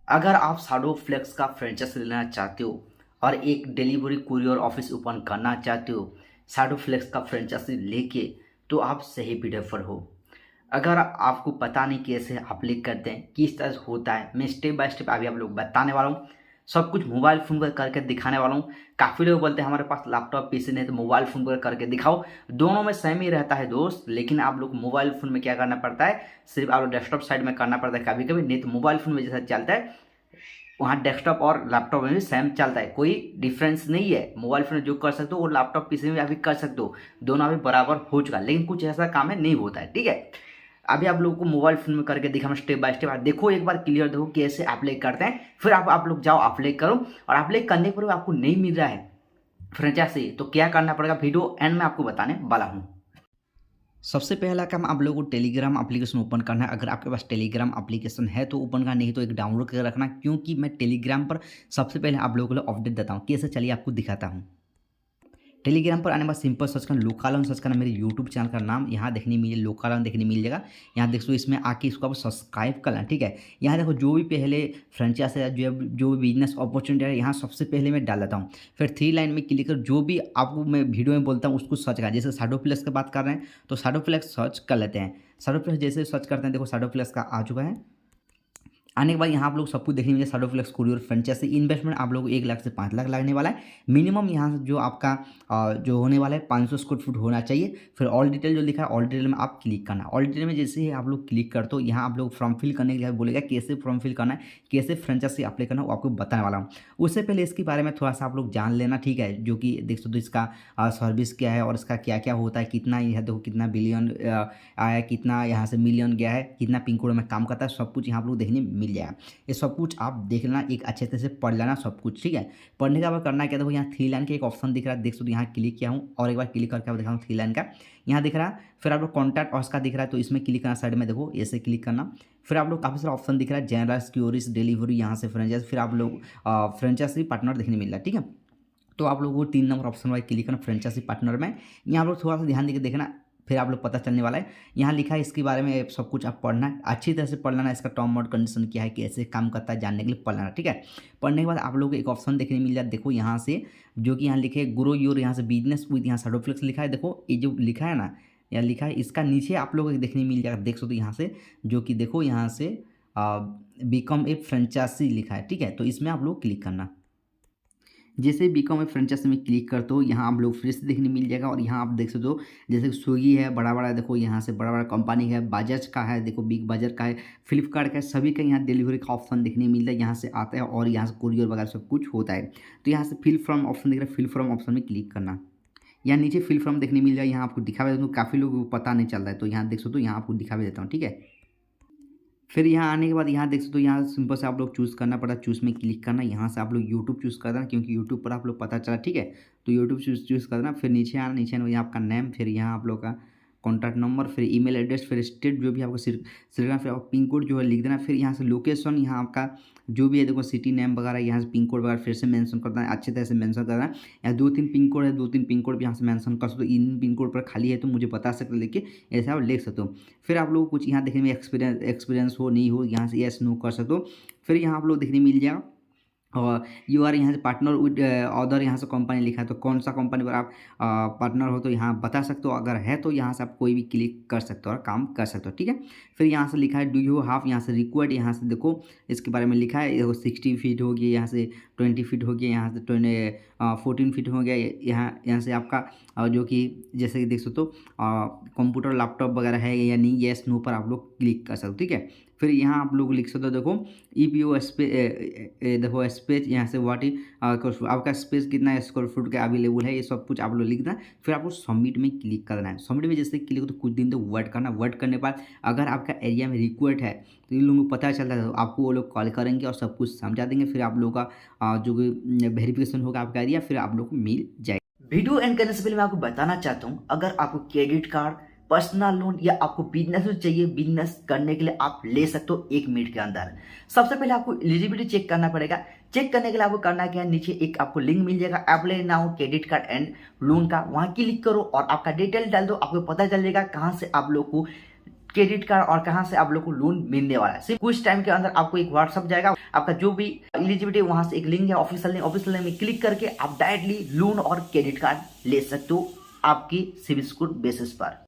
अगर आप shadow flex का फ्रेंचाइजी लेना चाहते हो और एक डिलीवरी कुरियर ऑफिस ओपन करना चाहते हो शैडो फ्लेक्स का फ्रेंचाइजी लेके, तो आप सही वीडियो पर हो। अगर आपको पता नहीं कैसे अप्लाई करते हैं, किस तरह से होता है, मैं स्टेप बाय स्टेप अभी आप लोग बताने वाला हूँ। सब कुछ मोबाइल फ़ोन पर करके दिखाने वाला हूँ। काफ़ी लोग बोलते हैं हमारे पास लैपटॉप पीसी नहीं तो मोबाइल फ़ोन पर करके दिखाओ। दोनों में सेम ही रहता है दोस्त, लेकिन आप लोग मोबाइल फ़ोन में क्या करना पड़ता है, सिर्फ आप लोग डेस्कटॉप साइड में करना पड़ता है कभी कभी, नहीं तो मोबाइल फ़ोन में जैसा चलता है वहाँ डेस्कटॉप और लैपटॉप में भी सेम चलता है, कोई डिफरेंस नहीं है। मोबाइल फोन में जो कर सकते हो वो लैपटॉप पीसी में अभी कर सकते हो, दोनों अभी बराबर हो चुका है, लेकिन कुछ ऐसा काम है नहीं होता है। ठीक है, अभी आप लोगों को मोबाइल फोन में करके दिखा मैं स्टेप बाय स्टेप। देखो एक बार क्लियर देखो कैसे अप्लाई करते हैं, फिर आप लोग जाओ अप्लाई करो। और अप्लाई करने पर आपको नहीं मिल रहा है फ्रेंचाइजी तो क्या करना पड़ेगा, वीडियो एंड में आपको बताने वाला हूँ। सबसे पहला काम आप लोगों को टेलीग्राम एप्लीकेशन ओपन करना है। अगर आपके पास टेलीग्राम एप्लीकेशन है तो ओपन करना, नहीं तो एक डाउनलोड करके रखना, क्योंकि मैं टेलीग्राम पर सबसे पहले आप लोगों को अपडेट देता हूँ। कैसे, चलिए आपको दिखाता हूँ। टेलीग्राम पर आने के बाद सिंपल सर्च करना लोकालॉन, सर्च करना मेरे यूट्यूब चैनल का नाम, यहाँ देखने मिले लोकालॉन देखने मिल जाएगा। यहाँ देख सो इसमें आके इसको आप सब्सक्राइब करना। ठीक है, यहाँ देखो जो भी पहले फ्रेंचाइजी है, जो भी बिजनेस अपॉर्चुनिटी है, यहाँ सबसे पहले मैं डाल देता हूँ। फिर 3 लाइन में क्लिक कर जो भी आपको मैं वीडियो में बोलता हूँ उसको सर्च करा। जैसे शैडो फ्लेक्स की बात कर रहे हैं तो शैडो फ्लेक्स सर्च कर लेते हैं। शैडो फ्लेक्स जैसे सर्च करते हैं, देखो शैडो फ्लेक्स का आ चुका है। आने के बाद यहाँ आप लोग सब कुछ देखने मिले shadow flex courier franchise. Investment आप लोग को 1 लाख से 5 लाख लगने वाला है मिनिमम। यहाँ से जो आपका जो होने वाला है 500 स्क्वायर फुट होना चाहिए। फिर ऑल डिटेल जो लिखा है ऑल डिटेल में आप क्लिक करना। ऑल डिटेल में जैसे ही आप लोग क्लिक करते हो यहाँ आप लोग फॉर्म फिल करने के लिए बोलेगा कैसे फॉर्म फिल करना है, कैसे फ्रेंचाइजी अप्लाई करना है, वो आपको बताने वाला हूँ। उससे पहले इसके बारे में थोड़ा सा आप लोग जान लेना। ठीक है, जो कि देख सकते हो इसका सर्विस क्या है और इसका क्या क्या होता है, कितना यह देखो कितना बिलियन आया, कितना यहाँ से मिलियन गया है, कितना पिन कोड में काम करता है, सब कुछ यहाँ आप लोग देखने मिल जाएगा। ये सब कुछ आप देख लेना, एक अच्छे तरह से पढ़ लेना सब कुछ। ठीक है, पढ़ने का बाद करना क्या, देखो यहाँ 3 लाइन का एक ऑप्शन दिख रहा है, देख सकते हो यहाँ क्लिक किया हूँ और एक बार क्लिक करके आप दिखाऊँ 3 लाइन का यहाँ दिख रहा है। फिर आप लोग कॉन्टैक्ट और इसका दिख रहा है तो इसमें क्लिक करना, साइड में देखो ऐसे क्लिक करना। फिर आप लोग काफ़ी सारा ऑप्शन दिख रहा है, जनरल सिक्योरिटीज डिलीवरी, यहाँ से फ्रेंचाइज, फिर आप लोग फ्रेंचाइजी पार्टनर देखने मिल रहा है। ठीक है, तो आप लोगों को 3 नंबर ऑप्शन वाइज क्लिक करना फ्रेंचाइजी पार्टनर में। यहाँ आप लोग थोड़ा सा ध्यान देकर देखना, फिर आप लोग पता चलने वाला है। यहाँ लिखा है इसके बारे में सब कुछ आप पढ़ना है, अच्छी तरह से पढ़ लेना। इसका टर्म और कंडीशन क्या है, कैसे काम करता है, जानने के लिए पढ़ लेना। ठीक है, पढ़ने के बाद आप लोग को एक ऑप्शन देखने मिल जाए, देखो यहाँ से जो कि यहाँ लिखे ग्रो योर, यहाँ से बिजनेस विद, यहाँ शैडो फ्लेक्स लिखा है। देखो ये जो लिखा है ना, यहाँ लिखा है, इसका नीचे आप लोगों को देखने मिल जाएगा, देख सकते हो यहाँ से, जो कि देखो यहाँ से बिकम ए फ्रेंचाइजी लिखा है। ठीक है, तो इसमें आप लोग क्लिक करना। जैसे बिकॉम ए फ्रेंचाइजी में क्लिक करते हो यहाँ आप लोग फिर से देखने मिल जाएगा। और यहाँ आप देख सकते हो जैसे स्विगी है, बड़ा बड़ा देखो यहाँ से बड़ा बड़ा कंपनी है, बाजाज का है, देखो बिग बाजार का है, फ्लिपकार्ट का है, सभी का यहाँ डिलीवरी का ऑप्शन देखने मिल रहा है। यहाँ से आता है और यहाँ से कुरियर वगैरह सब कुछ होता है। तो यहाँ से फिल फ्रॉम ऑप्शन दिख रहा है, फिल फ्रॉम ऑप्शन में क्लिक करना। यहाँ नीचे फिल फ्रॉम देखने मिल जाए, यहाँ आपको दिखा देता हूँ, काफ़ी लोगों को पता नहीं चल रहा है तो यहाँ देख सकते हो, यहाँ आपको दिखा भी देता हूँ। ठीक है, फिर यहाँ आने के बाद यहाँ देख सकते हो, यहाँ सिंपल से आप लोग चूज़ करना पड़ा, चूज़ में क्लिक करना। यहाँ से आप लोग यूट्यूब चूज़ कर देना, क्योंकि यूट्यूब पर आप लोग पता चला। ठीक है, तो यूट्यूब चूज़ कर देना। फिर नीचे आना, नीचे आना यहाँ आपका नेम, फिर यहाँ आप लोग का कॉन्टैक्ट नंबर, फिर ईमेल एड्रेस, फिर स्टेट जो भी आपका सिलेक्ट, फिर आप पिन कोड जो है लिख देना। फिर यहाँ से लोकेशन, यहाँ आपका जो भी है देखो सिटी नेम वगैरह, यहाँ से पिन कोड वगैरह फिर से मेंशन करना है, अच्छे तरह से मेंशन करना है। यहाँ 2-3 पिन कोड है, 2-3 पिन कोड भी यहाँ से मेंशन कर सकते हो। इन पिन कोड पर खाली है तो मुझे बता सकते हो, लेके ऐसे आप लिख सकते हो। फिर आप लोग कुछ यहाँ देखने में एक्सपीरियंस हो नहीं हो, यहाँ से यस नो कर सकते हो। फिर यहाँ आप लोग देखने मिल जाएगा और यू आर यहाँ से पार्टनर विद अदर, यहाँ से कंपनी लिखा है तो कौन सा कंपनी पर आप पार्टनर हो तो यहाँ बता सकते हो। अगर है तो यहाँ से आप कोई भी क्लिक कर सकते हो और काम कर सकते हो। ठीक है, फिर यहाँ से लिखा है डू यू हाफ, यहाँ से रिक्वायर्ड, यहाँ से देखो इसके बारे में लिखा है, देखो 60 फीट हो गया, यहाँ से 20 फीट हो गया, यहाँ से 14 फीट हो गया। यहाँ से आपका जो कि जैसे कि देख सकते हो कंप्यूटर लैपटॉप वगैरह है या नहीं, येस नो पर आप लोग क्लिक कर सकते हो। ठीक है, फिर यहाँ आप लोग लिख सकते हो, देखो EPO देखो स्पेस, यहाँ से व्हाट इज आपका स्पेस कितना स्क्वायर फुट का अवेलेबल है, ये सब कुछ आप लोग लिख देना। फिर आपको सबमिट में क्लिक करना है। सबमिट में जैसे क्लिक हो तो कुछ दिन तो वेट करना। वेट करने के बाद अगर आपका एरिया में रिक्वायर्ड है तो इन लोगों को पता चलता है तो आपको वो लोग कॉल करेंगे और सब कुछ समझा देंगे। फिर आप लोगों का जो वेरिफिकेशन होगा आपका एरिया, फिर आप लोग को मिल जाएगा। वीडियो एंड करने से पहले मैं आपको बताना चाहता हूँ, अगर आपको क्रेडिट कार्ड, पर्सनल लोन या आपको बिजनेस चाहिए, बिजनेस करने के लिए आप ले सकते हो 1 मिनट के अंदर। सबसे पहले आपको एलिजिबिलिटी चेक करना पड़ेगा। चेक करने के लिए आपको करना क्या है, नीचे एक आपको लिंक मिल जाएगा apply now credit card and loan का, वहां क्लिक करो और आपका डिटेल डाल दो। आपको पता चल जाएगा कहां से आप लोग को क्रेडिट कार्ड और कहां से आप लोग को लोन मिलने वाला है। सिर्फ कुछ टाइम के अंदर आपको एक व्हाट्सअप जाएगा, आपका जो भी एलिजिबिलिटी वहां से एक लिंक है ऑफिशियल लिंक में क्लिक करके आप डायरेक्टली लोन और क्रेडिट कार्ड ले सकते हो आपकी सिविल स्कोर बेसिस पर।